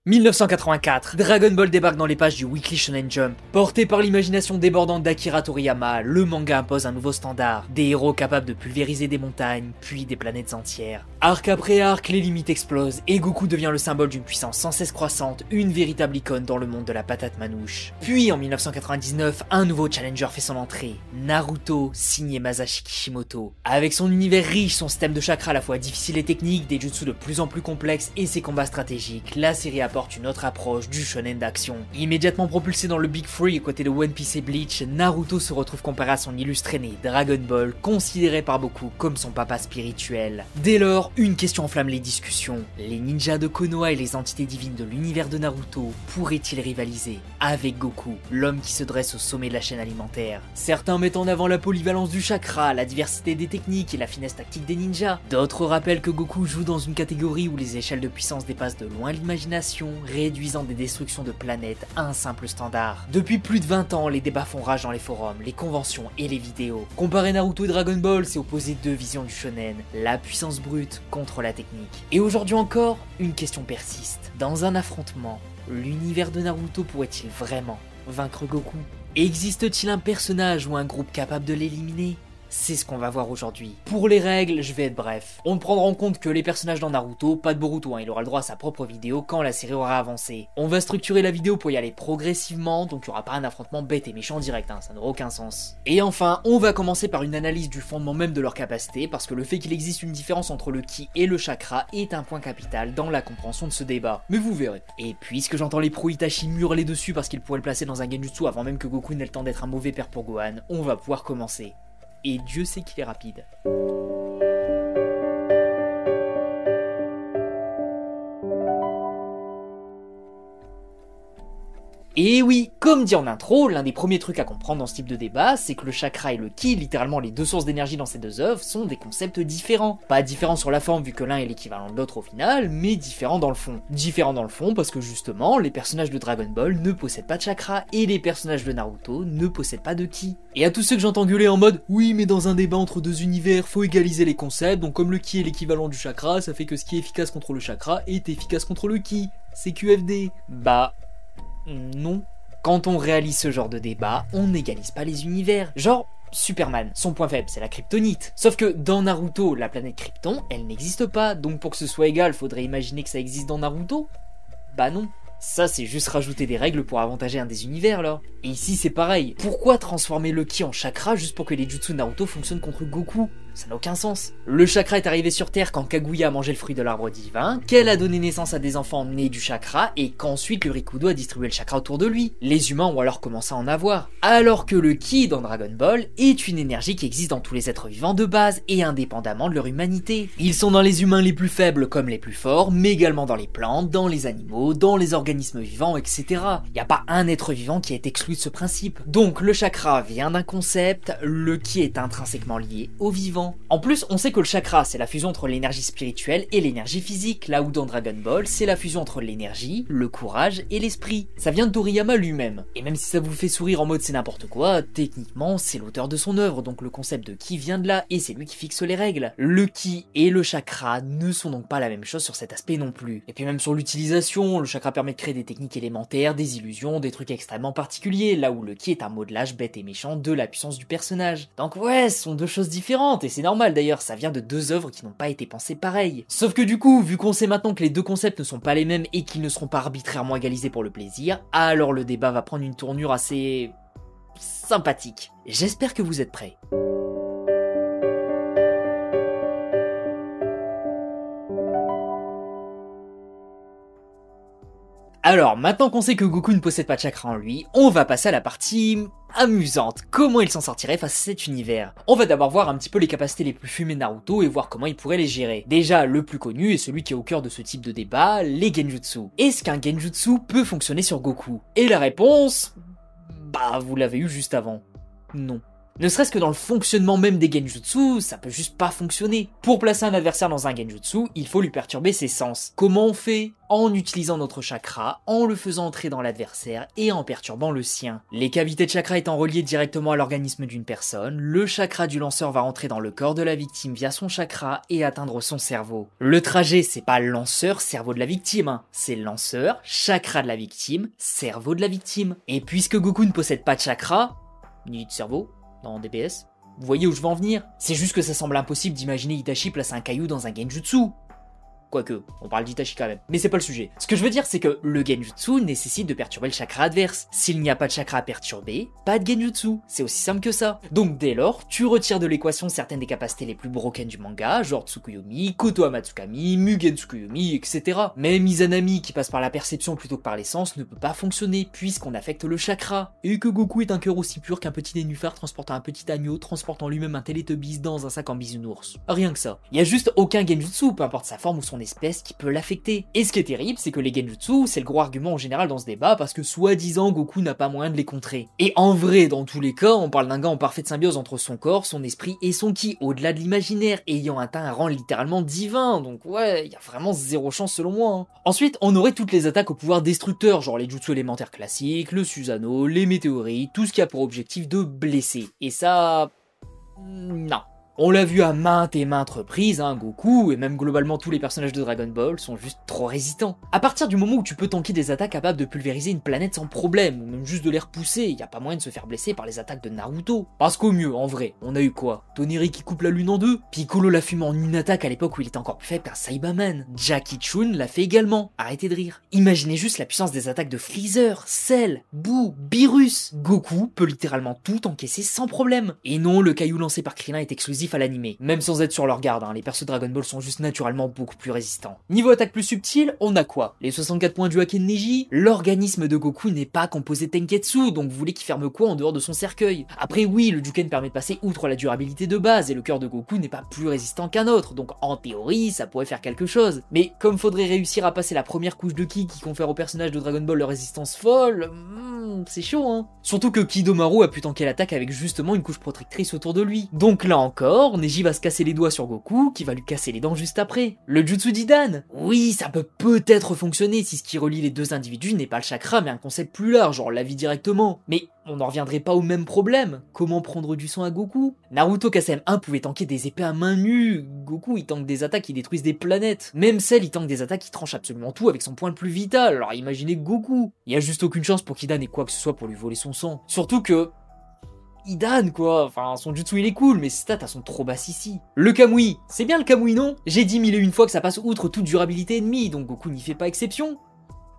1984, Dragon Ball débarque dans les pages du Weekly Shonen Jump. Porté par l'imagination débordante d'Akira Toriyama, le manga impose un nouveau standard. Des héros capables de pulvériser des montagnes, puis des planètes entières. Arc après arc, les limites explosent et Goku devient le symbole d'une puissance sans cesse croissante, une véritable icône dans le monde de la patate manouche. Puis en 1999, un nouveau challenger fait son entrée, Naruto, signé Masashi Kishimoto. Avec son univers riche, son système de chakra à la fois difficile et technique, des jutsu de plus en plus complexes et ses combats stratégiques, la série apporte une autre approche du shonen d'action. Immédiatement propulsé dans le Big Three aux côtés de One Piece et Bleach, Naruto se retrouve comparé à son illustre aîné Dragon Ball, considéré par beaucoup comme son papa spirituel. Dès lors, une question enflamme les discussions. Les ninjas de Konoha et les entités divines de l'univers de Naruto pourraient-ils rivaliser avec Goku, l'homme qui se dresse au sommet de la chaîne alimentaire? Certains mettent en avant la polyvalence du chakra, la diversité des techniques et la finesse tactique des ninjas. D'autres rappellent que Goku joue dans une catégorie où les échelles de puissance dépassent de loin l'imagination, réduisant des destructions de planètes à un simple standard. Depuis plus de 20 ans, les débats font rage dans les forums, les conventions et les vidéos. Comparer Naruto et Dragon Ball, c'est opposer deux visions du shonen, la puissance brute contre la technique. Et aujourd'hui encore, une question persiste. Dans un affrontement, l'univers de Naruto pourrait-il vraiment vaincre Goku? Existe-t-il un personnage ou un groupe capable de l'éliminer? C'est ce qu'on va voir aujourd'hui. Pour les règles, je vais être bref. On ne prendra en compte que les personnages dans Naruto, pas de Boruto, il aura le droit à sa propre vidéo quand la série aura avancé. On va structurer la vidéo pour y aller progressivement, donc il n'y aura pas un affrontement bête et méchant direct, ça n'aura aucun sens. Et enfin, on va commencer par une analyse du fondement même de leur capacité, parce que le fait qu'il existe une différence entre le ki et le chakra est un point capital dans la compréhension de ce débat. Mais vous verrez. Et puisque j'entends les pro Itachi hurler dessus parce qu'ils pourraient le placer dans un genjutsu avant même que Goku n'ait le temps d'être un mauvais père pour Gohan, on va pouvoir commencer. Et Dieu sait qu'il est rapide. Et oui, comme dit en intro, l'un des premiers trucs à comprendre dans ce type de débat, c'est que le chakra et le ki, littéralement les deux sources d'énergie dans ces deux œuvres, sont des concepts différents. Pas différents sur la forme vu que l'un est l'équivalent de l'autre au final, mais différents dans le fond. Différents dans le fond parce que justement, les personnages de Dragon Ball ne possèdent pas de chakra et les personnages de Naruto ne possèdent pas de ki. Et à tous ceux que j'entends gueuler en mode « Oui, mais dans un débat entre deux univers, faut égaliser les concepts, donc comme le ki est l'équivalent du chakra, ça fait que ce qui est efficace contre le chakra est efficace contre le ki. C'est QFD. » Bah... non. Quand on réalise ce genre de débat, on n'égalise pas les univers. Genre, Superman, son point faible, c'est la kryptonite. Sauf que dans Naruto, la planète Krypton, elle n'existe pas, donc pour que ce soit égal, faudrait imaginer que ça existe dans Naruto? Bah non. Ça, c'est juste rajouter des règles pour avantager un des univers, là. Et ici, c'est pareil. Pourquoi transformer le ki en chakra juste pour que les jutsu de Naruto fonctionnent contre Goku? Ça n'a aucun sens. Le chakra est arrivé sur Terre quand Kaguya a mangé le fruit de l'arbre divin, qu'elle a donné naissance à des enfants nés du chakra, et qu'ensuite le Rikudo a distribué le chakra autour de lui. Les humains ont alors commencé à en avoir. Alors que le ki dans Dragon Ball est une énergie qui existe dans tous les êtres vivants de base, et indépendamment de leur humanité. Ils sont dans les humains les plus faibles comme les plus forts, mais également dans les plantes, dans les animaux, dans les organismes vivants, etc. Y a pas un être vivant qui est exclu de ce principe. Donc le chakra vient d'un concept, le ki est intrinsèquement lié au vivant. En plus, on sait que le chakra, c'est la fusion entre l'énergie spirituelle et l'énergie physique, là où dans Dragon Ball, c'est la fusion entre l'énergie, le courage et l'esprit. Ça vient de Toriyama lui-même. Et même si ça vous fait sourire en mode c'est n'importe quoi, techniquement, c'est l'auteur de son œuvre, donc le concept de ki vient de là, et c'est lui qui fixe les règles. Le ki et le chakra ne sont donc pas la même chose sur cet aspect non plus. Et puis même sur l'utilisation, le chakra permet de créer des techniques élémentaires, des illusions, des trucs extrêmement particuliers, là où le ki est un modelage bête et méchant de la puissance du personnage. Donc ouais, ce sont deux choses différentes, et c'est normal d'ailleurs, ça vient de deux œuvres qui n'ont pas été pensées pareilles. Sauf que du coup, vu qu'on sait maintenant que les deux concepts ne sont pas les mêmes et qu'ils ne seront pas arbitrairement égalisés pour le plaisir, alors le débat va prendre une tournure assez... sympathique. J'espère que vous êtes prêts. Alors, maintenant qu'on sait que Goku ne possède pas de chakra en lui, on va passer à la partie amusante. Comment il s'en sortirait face à cet univers? On va d'abord voir un petit peu les capacités les plus fumées de Naruto et voir comment il pourrait les gérer. Déjà, le plus connu et celui qui est au cœur de ce type de débat, les genjutsu. Est-ce qu'un genjutsu peut fonctionner sur Goku? Et la réponse... bah, vous l'avez eu juste avant. Non. Ne serait-ce que dans le fonctionnement même des genjutsu, ça peut juste pas fonctionner. Pour placer un adversaire dans un genjutsu, il faut lui perturber ses sens. Comment on fait? En utilisant notre chakra, en le faisant entrer dans l'adversaire et en perturbant le sien. Les cavités de chakra étant reliées directement à l'organisme d'une personne, le chakra du lanceur va rentrer dans le corps de la victime via son chakra et atteindre son cerveau. Le trajet, c'est pas lanceur, cerveau de la victime, hein. C'est lanceur, chakra de la victime, cerveau de la victime. Et puisque Goku ne possède pas de chakra, ni de cerveau, dans DBS, vous voyez où je veux en venir? C'est juste que ça semble impossible d'imaginer Itachi placer un caillou dans un genjutsu. Quoique, on parle d'Itachi quand même. Mais c'est pas le sujet. Ce que je veux dire, c'est que le genjutsu nécessite de perturber le chakra adverse. S'il n'y a pas de chakra à perturber, pas de genjutsu. C'est aussi simple que ça. Donc dès lors, tu retires de l'équation certaines des capacités les plus broken du manga, genre Tsukuyomi, Kotohama Tsukami, Mugen Tsukuyomi, etc. Même Izanami, qui passe par la perception plutôt que par l'essence, ne peut pas fonctionner, puisqu'on affecte le chakra. Et que Goku est un cœur aussi pur qu'un petit nénuphar transportant un petit agneau, transportant lui-même un Teletubbies dans un sac en bisounours. Rien que ça. Il y a juste aucun genjutsu, peu importe sa forme ou son espèce, qui peut l'affecter. Et ce qui est terrible, c'est que les genjutsu, c'est le gros argument en général dans ce débat, parce que soi-disant Goku n'a pas moyen de les contrer. Et en vrai, dans tous les cas, on parle d'un gars en parfaite symbiose entre son corps, son esprit et son ki, au-delà de l'imaginaire, ayant atteint un rang littéralement divin, donc ouais, il y a vraiment zéro chance selon moi. Hein. Ensuite, on aurait toutes les attaques au pouvoir destructeur, genre les jutsu élémentaires classiques, le Susanoo, les météorites, tout ce qui a pour objectif de blesser. Et ça... non. On l'a vu à maintes et maintes reprises, hein, Goku, et même globalement tous les personnages de Dragon Ball sont juste trop résistants. À partir du moment où tu peux tanker des attaques capables de pulvériser une planète sans problème, ou même juste de les repousser, y a pas moyen de se faire blesser par les attaques de Naruto. Parce qu'au mieux, en vrai, on a eu quoi? Toneri qui coupe la lune en deux, Piccolo l'a fumé en une attaque à l'époque où il était encore plus faible qu'un Saibaman. Jackie Chun l'a fait également, arrêtez de rire. Imaginez juste la puissance des attaques de Freezer, Cell, Boo, Beerus. Goku peut littéralement tout encaisser sans problème. Et non, le caillou lancé par Krillin est exclusif à l'animé. Même sans être sur leur garde, hein, les persos Dragon Ball sont juste naturellement beaucoup plus résistants. Niveau attaque plus subtile, on a quoi? Les 64 points du Haken Neji? L'organisme de Goku n'est pas composé de Tenketsu, donc vous voulez qu'il ferme quoi en dehors de son cercueil? Après oui, le Juken permet de passer outre la durabilité de base, et le cœur de Goku n'est pas plus résistant qu'un autre, donc en théorie, ça pourrait faire quelque chose. Mais comme faudrait réussir à passer la première couche de ki qui confère aux personnages de Dragon Ball leur résistance folle, c'est chaud hein. Surtout que Kidomaru a pu tanker l'attaque avec justement une couche protectrice autour de lui. Donc là encore, Neji va se casser les doigts sur Goku, qui va lui casser les dents juste après. Le Jutsu d'Idan, oui, ça peut peut-être fonctionner si ce qui relie les deux individus n'est pas le chakra mais un concept plus large, genre la vie directement. Mais on n'en reviendrait pas au même problème. Comment prendre du sang à Goku? Naruto KSM1 pouvait tanker des épées à main nue. Goku il tank des attaques qui détruisent des planètes. Même Cell il tank des attaques qui tranchent absolument tout avec son point le plus vital. Alors imaginez Goku. Il y a juste aucune chance pour qu'Idan ait quoi que ce soit pour lui voler son sang. Surtout que... Idan quoi, enfin son jutsu il est cool mais ses stats elles sont trop basses ici. Le Kamui, c'est bien le Kamui non? J'ai dit mille et une fois que ça passe outre toute durabilité ennemie donc Goku n'y fait pas exception.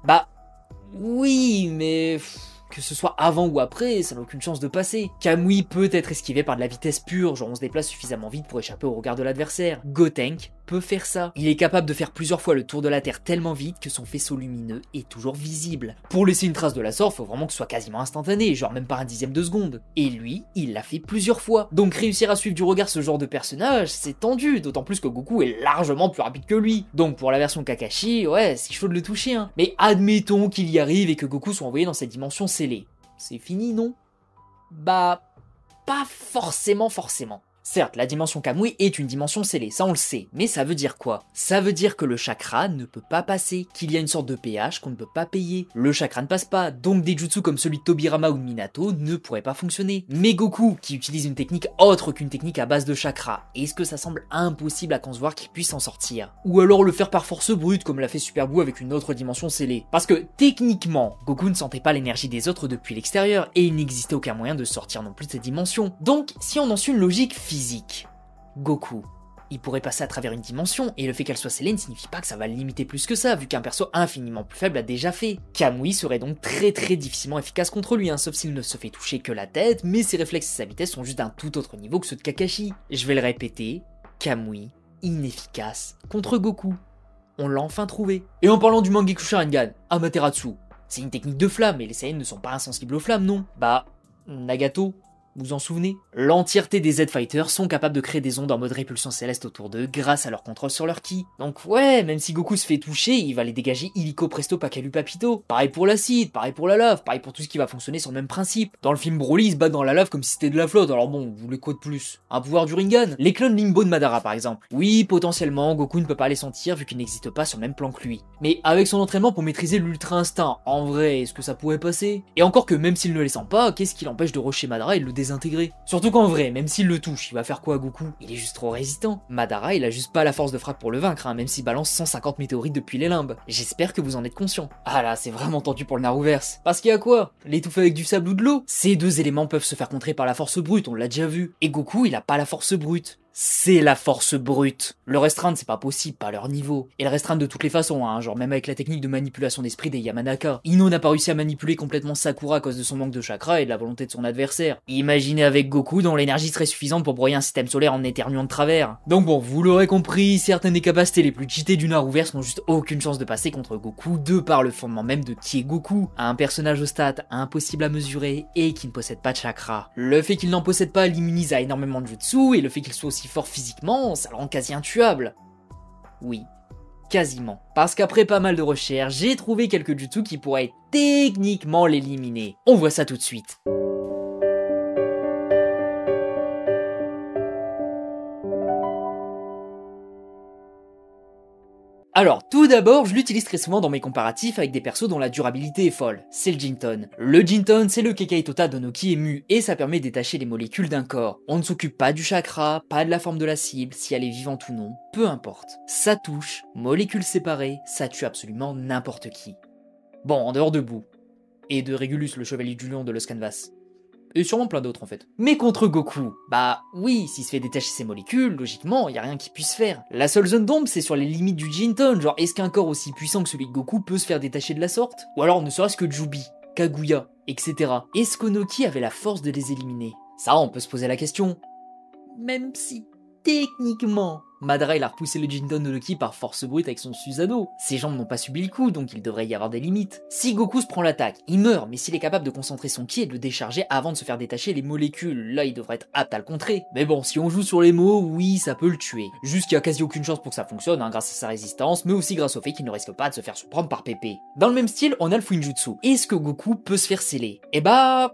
Bah oui mais... que ce soit avant ou après, ça n'a aucune chance de passer. Kamui peut être esquivé par de la vitesse pure, genre on se déplace suffisamment vite pour échapper au regard de l'adversaire. Gotenk peut faire ça. Il est capable de faire plusieurs fois le tour de la Terre tellement vite que son faisceau lumineux est toujours visible. Pour laisser une trace de la sorte, faut vraiment que ce soit quasiment instantané, genre même pas un dixième de seconde. Et lui, il l'a fait plusieurs fois. Donc réussir à suivre du regard ce genre de personnage, c'est tendu, d'autant plus que Goku est largement plus rapide que lui. Donc pour la version Kakashi, ouais, c'est chaud de le toucher, hein. Mais admettons qu'il y arrive et que Goku soit envoyé dans cette dimension scellée. C'est fini, non? Bah, pas forcément. Certes, la dimension Kamui est une dimension scellée, ça on le sait, mais ça veut dire quoi? Ça veut dire que le chakra ne peut pas passer, qu'il y a une sorte de péage qu'on ne peut pas payer. Le chakra ne passe pas, donc des jutsu comme celui de Tobirama ou de Minato ne pourraient pas fonctionner. Mais Goku, qui utilise une technique autre qu'une technique à base de chakra, est-ce que ça semble impossible à concevoir qu'il puisse s'en sortir? Ou alors le faire par force brute comme l'a fait Super Buu avec une autre dimension scellée? Parce que techniquement, Goku ne sentait pas l'énergie des autres depuis l'extérieur, et il n'existait aucun moyen de sortir non plus de cette dimension. Donc, si on en suit une logique physique, Goku, il pourrait passer à travers une dimension, et le fait qu'elle soit scellée ne signifie pas que ça va le limiter plus que ça, vu qu'un perso infiniment plus faible l'a déjà fait. Kamui serait donc très difficilement efficace contre lui, hein, sauf s'il ne se fait toucher que la tête, mais ses réflexes et sa vitesse sont juste d'un tout autre niveau que ceux de Kakashi. Je vais le répéter, Kamui, inefficace contre Goku. On l'a enfin trouvé. Et en parlant du Mangekyou Sharingan, Amaterasu, c'est une technique de flamme, et les Saiyans ne sont pas insensibles aux flammes, non? Bah, Nagato, vous en souvenez? L'entièreté des Z-Fighters sont capables de créer des ondes en mode répulsion céleste autour d'eux grâce à leur contrôle sur leur ki. Donc ouais, même si Goku se fait toucher, il va les dégager illico presto pacalu papito. Pareil pour l'acide, pareil pour la lave, pareil pour tout ce qui va fonctionner sur le même principe. Dans le film Broly, ils se battent dans la lave comme si c'était de la flotte, alors bon, vous voulez quoi de plus? Un pouvoir du Rinnegan? Les clones Limbo de Madara par exemple. Oui, potentiellement, Goku ne peut pas les sentir vu qu'il n'existe pas sur le même plan que lui. Mais avec son entraînement pour maîtriser l'ultra instinct, en vrai, est-ce que ça pourrait passer? Et encore que même s'il ne les sent pas, qu'est-ce qui l'empêche de rusher Madara et de le désintégrer? Surtout qu'en vrai, même s'il le touche, il va faire quoi à Goku? Il est juste trop résistant. Madara, il a juste pas la force de frappe pour le vaincre, hein, même s'il balance 150 météorites depuis les limbes. J'espère que vous en êtes conscient. Ah là, c'est vraiment tendu pour le Naruverse. Parce qu'il y a quoi? L'étouffer avec du sable ou de l'eau? Ces deux éléments peuvent se faire contrer par la force brute, on l'a déjà vu. Et Goku, il a pas la force brute. C'est la force brute. Le restreindre, c'est pas possible, pas à leur niveau. Et le restreindre de toutes les façons, hein, genre même avec la technique de manipulation d'esprit des Yamanaka. Ino n'a pas réussi à manipuler complètement Sakura à cause de son manque de chakra et de la volonté de son adversaire. Imaginez avec Goku dont l'énergie serait suffisante pour broyer un système solaire en éternuant de travers. Donc bon, vous l'aurez compris, certaines des capacités les plus cheatées du Naruverse n'ont juste aucune chance de passer contre Goku de par le fondement même de qui est Goku. Un personnage aux stats impossible à mesurer et qui ne possède pas de chakra. Le fait qu'il n'en possède pas l'immunise à énormément de jutsu et le fait qu'il soit aussi fort physiquement, ça le rend quasi intuable. Oui, quasiment. Parce qu'après pas mal de recherches, j'ai trouvé quelques jutsu qui pourraient techniquement l'éliminer. On voit ça tout de suite. Alors, tout d'abord, je l'utilise très souvent dans mes comparatifs avec des persos dont la durabilité est folle. C'est le Jinton. Le Jinton, c'est le Kekkei Tota d'Onoki Emu, et ça permet de détacher les molécules d'un corps. On ne s'occupe pas du chakra, pas de la forme de la cible, si elle est vivante ou non, peu importe. Ça touche, molécules séparées, ça tue absolument n'importe qui. Bon, en dehors de Boo. Et de Régulus, le chevalier du lion de Los Canvas. Et sûrement plein d'autres en fait. Mais contre Goku, bah oui, s'il se fait détacher ses molécules, logiquement, y a rien qu'il puisse faire. La seule zone d'ombre, c'est sur les limites du Jinton, genre est-ce qu'un corps aussi puissant que celui de Goku peut se faire détacher de la sorte? Ou alors ne serait-ce que Jubi, Kaguya, etc. Est-ce qu'Onoki avait la force de les éliminer? Ça, on peut se poser la question. Même si, techniquement, Madara il a repoussé le Jinton de Loki par force brute avec son Susanoo. Ses jambes n'ont pas subi le coup, donc il devrait y avoir des limites. Si Goku se prend l'attaque, il meurt, mais s'il est capable de concentrer son ki et de le décharger avant de se faire détacher les molécules, là il devrait être apte à le contrer. Mais bon, si on joue sur les mots, oui, ça peut le tuer. Juste qu'il y a quasi aucune chance pour que ça fonctionne, hein, grâce à sa résistance, mais aussi grâce au fait qu'il ne risque pas de se faire surprendre par Pépé. Dans le même style, on a le Fuinjutsu. Est-ce que Goku peut se faire sceller? Eh bah...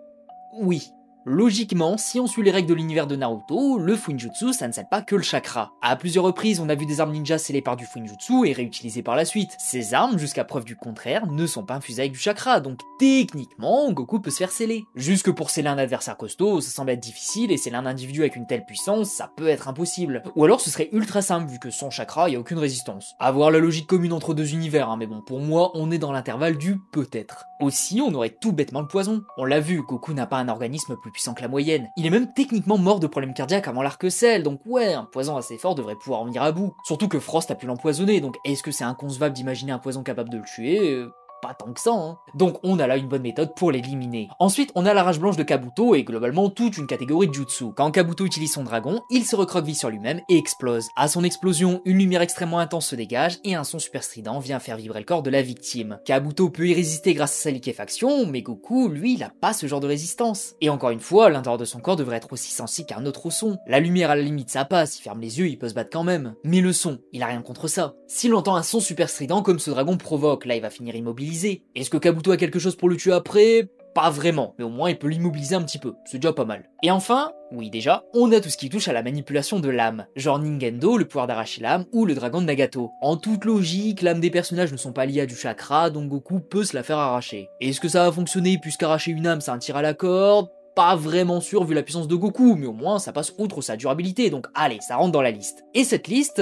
oui. Logiquement, si on suit les règles de l'univers de Naruto, le Fuinjutsu ça ne scelle pas que le chakra. À plusieurs reprises, on a vu des armes ninja scellées par du Fuinjutsu et réutilisées par la suite. Ces armes, jusqu'à preuve du contraire, ne sont pas infusées avec du chakra, donc techniquement, Goku peut se faire sceller. Juste que pour sceller un adversaire costaud, ça semble être difficile, et sceller un individu avec une telle puissance, ça peut être impossible. Ou alors ce serait ultra simple, vu que sans chakra, y a aucune résistance. À voir la logique commune entre deux univers, hein, mais bon, pour moi, on est dans l'intervalle du peut-être. Aussi, on aurait tout bêtement le poison. On l'a vu, Goku n'a pas un organisme plus puissant que la moyenne. Il est même techniquement mort de problèmes cardiaques avant l'arc Cell, donc ouais, un poison assez fort devrait pouvoir en venir à bout. Surtout que Frost a pu l'empoisonner, donc est-ce que c'est inconcevable d'imaginer un poison capable de le tuer? Pas tant que ça, hein. Donc on a là une bonne méthode pour l'éliminer. Ensuite, on a la rage blanche de Kabuto et globalement toute une catégorie de jutsu. Quand Kabuto utilise son dragon, il se recroqueville sur lui-même et explose. À son explosion, une lumière extrêmement intense se dégage et un son super strident vient faire vibrer le corps de la victime. Kabuto peut y résister grâce à sa liquéfaction, mais Goku, lui, il a pas ce genre de résistance. Et encore une fois, l'intérieur de son corps devrait être aussi sensible qu'un autre au son. La lumière à la limite ça passe, il ferme les yeux, il peut se battre quand même. Mais le son, il a rien contre ça. S'il entend un son super strident comme ce dragon provoque, là il va finir immobilisé. Est-ce que Kabuto a quelque chose pour le tuer après? Pas vraiment, mais au moins il peut l'immobiliser un petit peu, c'est déjà pas mal. Et enfin, oui déjà, on a tout ce qui touche à la manipulation de l'âme, genre Ningendo, le pouvoir d'arracher l'âme, ou le dragon de Nagato. En toute logique, l'âme des personnages ne sont pas liées à du chakra, donc Goku peut se la faire arracher. Est-ce que ça va fonctionner puisqu'arracher une âme c'est un tir à la corde? Pas vraiment sûr vu la puissance de Goku, mais au moins ça passe outre sa durabilité, donc allez, ça rentre dans la liste. Et cette liste,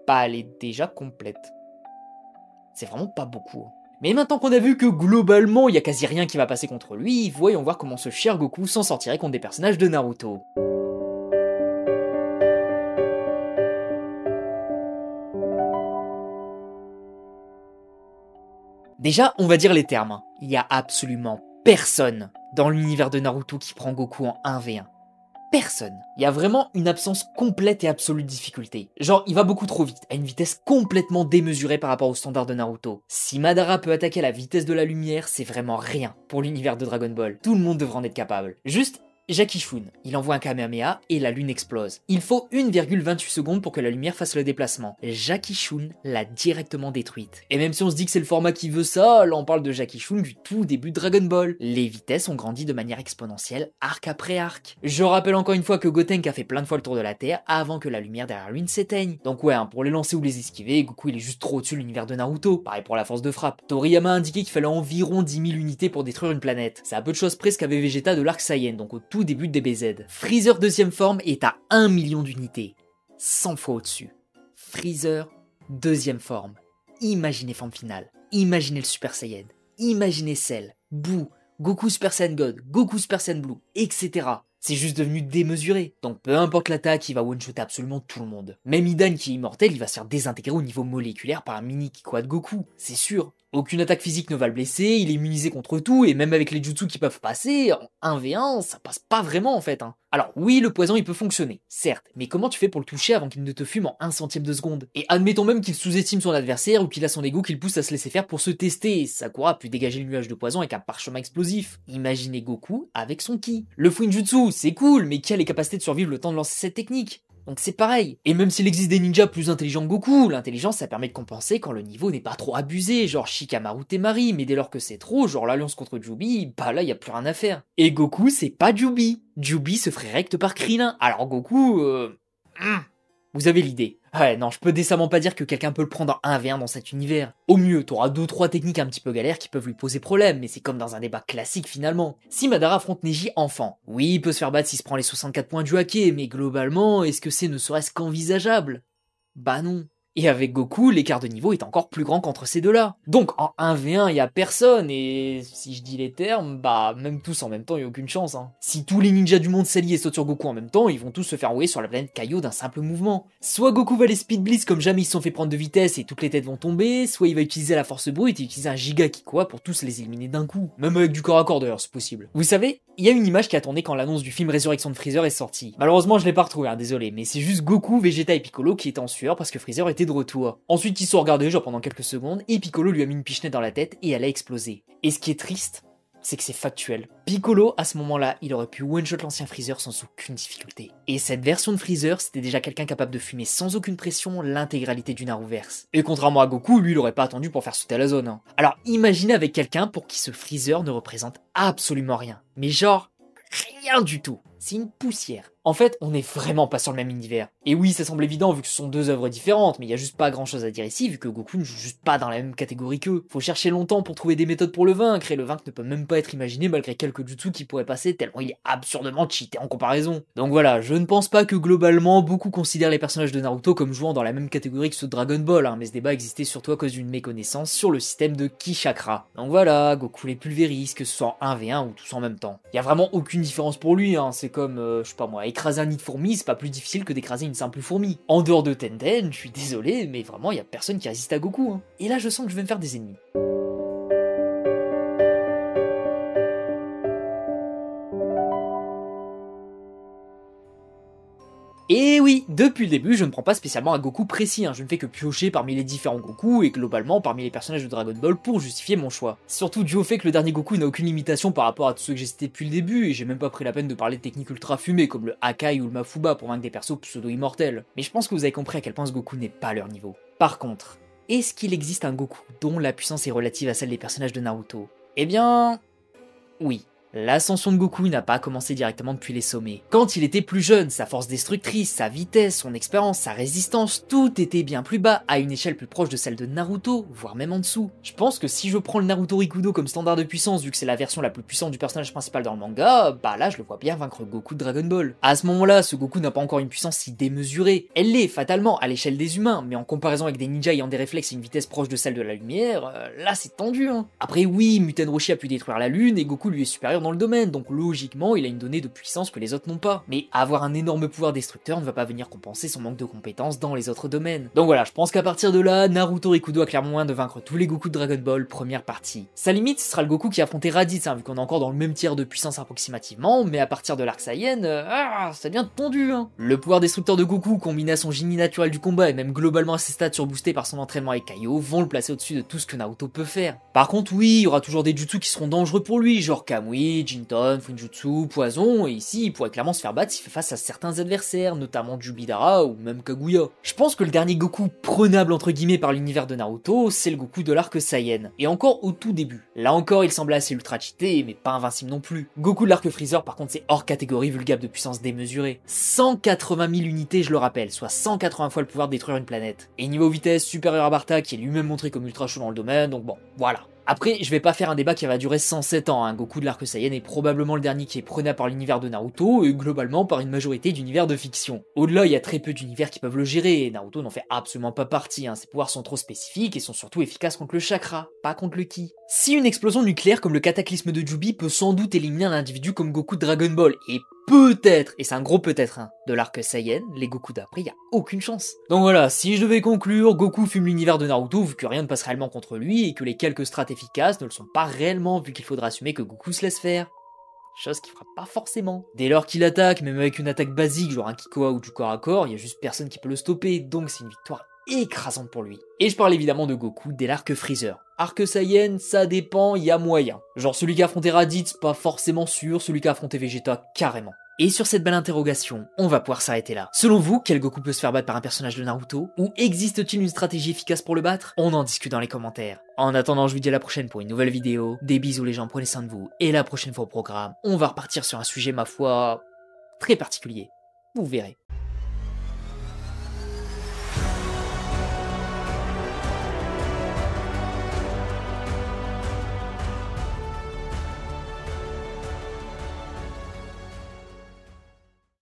bah elle est déjà complète. C'est vraiment pas beaucoup. Mais maintenant qu'on a vu que globalement il y a quasi rien qui va passer contre lui, voyons voir comment ce cher Goku s'en sortirait contre des personnages de Naruto. Déjà, on va dire les termes. Il y a absolument personne dans l'univers de Naruto qui prend Goku en 1v1. Personne. Il y a vraiment une absence complète et absolue de difficulté. Genre, il va beaucoup trop vite, à une vitesse complètement démesurée par rapport au standard de Naruto. Si Madara peut attaquer à la vitesse de la lumière, c'est vraiment rien pour l'univers de Dragon Ball. Tout le monde devrait en être capable. Juste, Jackie Chun, il envoie un Kamehameha et la lune explose. Il faut 1,28 secondes pour que la lumière fasse le déplacement. Jackie Chun l'a directement détruite. Et même si on se dit que c'est le format qui veut ça, là on parle de Jackie Chun du tout début de Dragon Ball. Les vitesses ont grandi de manière exponentielle, arc après arc. Je rappelle encore une fois que Gotenks a fait plein de fois le tour de la Terre avant que la lumière derrière lui ne s'éteigne. Donc ouais, pour les lancer ou les esquiver, Goku il est juste trop au-dessus de l'univers de Naruto. Pareil pour la force de frappe. Toriyama a indiqué qu'il fallait environ 10 000 unités pour détruire une planète. C'est à peu de choses près ce qu'avait Vegeta de l'arc Saiyan, donc au tout début de DBZ. Freezer deuxième forme est à 1 million d'unités. 100 fois au-dessus. Freezer deuxième forme. Imaginez forme finale. Imaginez le Super Saiyan. Imaginez Cell, Boo, Goku Super Saiyan God, Goku Super Saiyan Blue, etc. C'est juste devenu démesuré. Donc peu importe l'attaque, il va one-shotter absolument tout le monde. Même Idan qui est immortel, il va se faire désintégrer au niveau moléculaire par un mini Kikoa de Goku, c'est sûr. Aucune attaque physique ne va le blesser, il est immunisé contre tout, et même avec les jutsu qui peuvent passer, en 1v1, ça passe pas vraiment en fait. Alors oui, le poison il peut fonctionner, certes, mais comment tu fais pour le toucher avant qu'il ne te fume en 1 centième de seconde? Et admettons même qu'il sous-estime son adversaire ou qu'il a son ego qui le pousse à se laisser faire pour se tester, Sakura a pu dégager le nuage de poison avec un parchemin explosif. Imaginez Goku avec son ki. Le Fuinjutsu, c'est cool, mais qui a les capacités de survivre le temps de lancer cette technique? Donc c'est pareil. Et même s'il existe des ninjas plus intelligents que Goku, l'intelligence ça permet de compenser quand le niveau n'est pas trop abusé, genre Shikamaru Temari, mais dès lors que c'est trop, genre l'alliance contre Jubi, bah là y a plus rien à faire. Et Goku c'est pas Jubi. Jubi se ferait rect par Krillin, alors Goku vous avez l'idée. Ouais, non, je peux décemment pas dire que quelqu'un peut le prendre en 1v1 dans cet univers. Au mieux, t'auras 2-3 techniques un petit peu galères qui peuvent lui poser problème, mais c'est comme dans un débat classique finalement. Si Madara affronte Neji enfant, oui, il peut se faire battre s'il se prend les 64 points du Hake, mais globalement, est-ce que c'est ne serait-ce qu'envisageable? Bah non. Et avec Goku, l'écart de niveau est encore plus grand qu'entre ces deux-là. Donc en 1v1, y a personne, et si je dis les termes, bah même tous en même temps, y a aucune chance. Si tous les ninjas du monde s'allient et sautent sur Goku en même temps, ils vont tous se faire envoyer sur la planète Kaio d'un simple mouvement. Soit Goku va les Speed Blitz comme jamais ils se sont fait prendre de vitesse et toutes les têtes vont tomber, soit il va utiliser la force brute et utiliser un giga Kikoa pour tous les éliminer d'un coup. Même avec du corps à corps d'ailleurs, c'est possible. Vous savez, il y a une image qui a tourné quand l'annonce du film Résurrection de Freezer est sortie. Malheureusement, je l'ai pas retrouvée, désolé, mais c'est juste Goku, Vegeta et Piccolo qui étaient en sueur parce que Freezer était de retour. Ensuite, ils se sont regardés genre pendant quelques secondes et Piccolo lui a mis une pichenette dans la tête et elle a explosé. Et ce qui est triste, c'est que c'est factuel. Piccolo, à ce moment-là, il aurait pu one-shot l'ancien Freezer sans aucune difficulté. Et cette version de Freezer, c'était déjà quelqu'un capable de fumer sans aucune pression l'intégralité du Naruverse. Et contrairement à Goku, lui, il aurait pas attendu pour faire sauter la zone. Alors imaginez avec quelqu'un pour qui ce Freezer ne représente absolument rien. Mais genre, rien du tout. C'est une poussière. En fait, on n'est vraiment pas sur le même univers. Et oui, ça semble évident vu que ce sont deux œuvres différentes, mais il y a juste pas grand chose à dire ici vu que Goku ne joue juste pas dans la même catégorie qu'eux. Faut chercher longtemps pour trouver des méthodes pour le vaincre, et le vaincre ne peut même pas être imaginé malgré quelques jutsu qui pourraient passer tellement il est absurdement cheaté en comparaison. Donc voilà, je ne pense pas que globalement beaucoup considèrent les personnages de Naruto comme jouant dans la même catégorie que ceux de Dragon Ball, mais ce débat existait surtout à cause d'une méconnaissance sur le système de Ki Chakra. Donc voilà, Goku les pulvérise, que ce soit en 1v1 ou tous en même temps. Il y a vraiment aucune différence pour lui, c'est comme, je sais pas moi, écraser un nid de fourmis, c'est pas plus difficile que d'écraser une simple fourmi. En dehors de Tenten, je suis désolé, mais vraiment, il y a personne qui résiste à Goku. Et là, je sens que je vais me faire des ennemis. Et oui, depuis le début, je ne prends pas spécialement un Goku précis, je ne fais que piocher parmi les différents Goku et globalement parmi les personnages de Dragon Ball pour justifier mon choix. Surtout dû au fait que le dernier Goku n'a aucune limitation par rapport à tous ceux que j'ai cités depuis le début et j'ai même pas pris la peine de parler de techniques ultra fumées comme le Hakai ou le Mafuba pour vaincre des persos pseudo-immortels. Mais je pense que vous avez compris à quel point ce Goku n'est pas à leur niveau. Par contre, est-ce qu'il existe un Goku dont la puissance est relative à celle des personnages de Naruto? Eh bien, oui. L'ascension de Goku n'a pas commencé directement depuis les sommets. Quand il était plus jeune, sa force destructrice, sa vitesse, son expérience, sa résistance, tout était bien plus bas, à une échelle plus proche de celle de Naruto, voire même en dessous. Je pense que si je prends le Naruto Rikudo comme standard de puissance, vu que c'est la version la plus puissante du personnage principal dans le manga, bah là je le vois bien vaincre Goku de Dragon Ball. À ce moment-là, ce Goku n'a pas encore une puissance si démesurée. Elle l'est fatalement à l'échelle des humains, mais en comparaison avec des ninjas ayant des réflexes et une vitesse proche de celle de la lumière, là c'est tendu. Après oui, Muten Roshi a pu détruire la lune et Goku lui est supérieur dans le domaine, donc logiquement il a une donnée de puissance que les autres n'ont pas. Mais avoir un énorme pouvoir destructeur ne va pas venir compenser son manque de compétences dans les autres domaines. Donc voilà, je pense qu'à partir de là, Naruto Rikudo a clairement moyen de vaincre tous les Goku de Dragon Ball, première partie. Sa limite, ce sera le Goku qui a affronté Raditz, vu qu'on est encore dans le même tiers de puissance approximativement, mais à partir de l'arc Saiyan, ça devient tendu. Le pouvoir destructeur de Goku, combiné à son génie naturel du combat et même globalement à ses stats surboostés par son entraînement avec Kaio, vont le placer au-dessus de tout ce que Naruto peut faire. Par contre oui, il y aura toujours des jutsu qui seront dangereux pour lui, genre Kamui, Inosuke, Jinton, Funjutsu, Poison, et ici il pourrait clairement se faire battre s'il fait face à certains adversaires, notamment Jubidara ou même Kaguya. Je pense que le dernier Goku prenable entre guillemets par l'univers de Naruto, c'est le Goku de l'arc Saiyan, et encore au tout début. Là encore il semblait assez ultra cheaté, mais pas invincible non plus. Goku de l'arc Freezer par contre c'est hors catégorie vu le gap de puissance démesuré. 180 000 unités je le rappelle, soit 180 fois le pouvoir de détruire une planète. Et niveau vitesse supérieur à Barta qui est lui-même montré comme ultra chaud dans le domaine, donc bon, voilà. Après, je vais pas faire un débat qui va durer 107 ans, hein. Goku de l'arc Saiyan est probablement le dernier qui est prenable par l'univers de Naruto, et globalement par une majorité d'univers de fiction. Au-delà, il y a très peu d'univers qui peuvent le gérer, et Naruto n'en fait absolument pas partie, hein. Ses pouvoirs sont trop spécifiques et sont surtout efficaces contre le chakra, pas contre le ki. Si une explosion nucléaire comme le cataclysme de Jubi peut sans doute éliminer un individu comme Goku de Dragon Ball, et peut-être, et c'est un gros peut-être, hein, de l'arc Saiyan, les Goku d'après, y a aucune chance. Donc voilà, si je devais conclure, Goku fume l'univers de Naruto vu que rien ne passe réellement contre lui et que les quelques strates efficaces ne le sont pas réellement vu qu'il faudra assumer que Goku se laisse faire. Chose qui fera pas forcément. Dès lors qu'il attaque, même avec une attaque basique genre un Kikoa ou du corps à corps, y a juste personne qui peut le stopper, donc c'est une victoire écrasante pour lui. Et je parle évidemment de Goku dès l'arc Freezer. Arc Saiyan, ça dépend, y a moyen. Genre celui qui a affronté Raditz, pas forcément sûr, celui qui a affronté Vegeta, carrément. Et sur cette belle interrogation, on va pouvoir s'arrêter là. Selon vous, quel Goku peut se faire battre par un personnage de Naruto? Ou existe-t-il une stratégie efficace pour le battre? On en discute dans les commentaires. En attendant, je vous dis à la prochaine pour une nouvelle vidéo. Des bisous les gens, prenez soin de vous. Et la prochaine fois au programme, on va repartir sur un sujet, ma foi, très particulier. Vous verrez.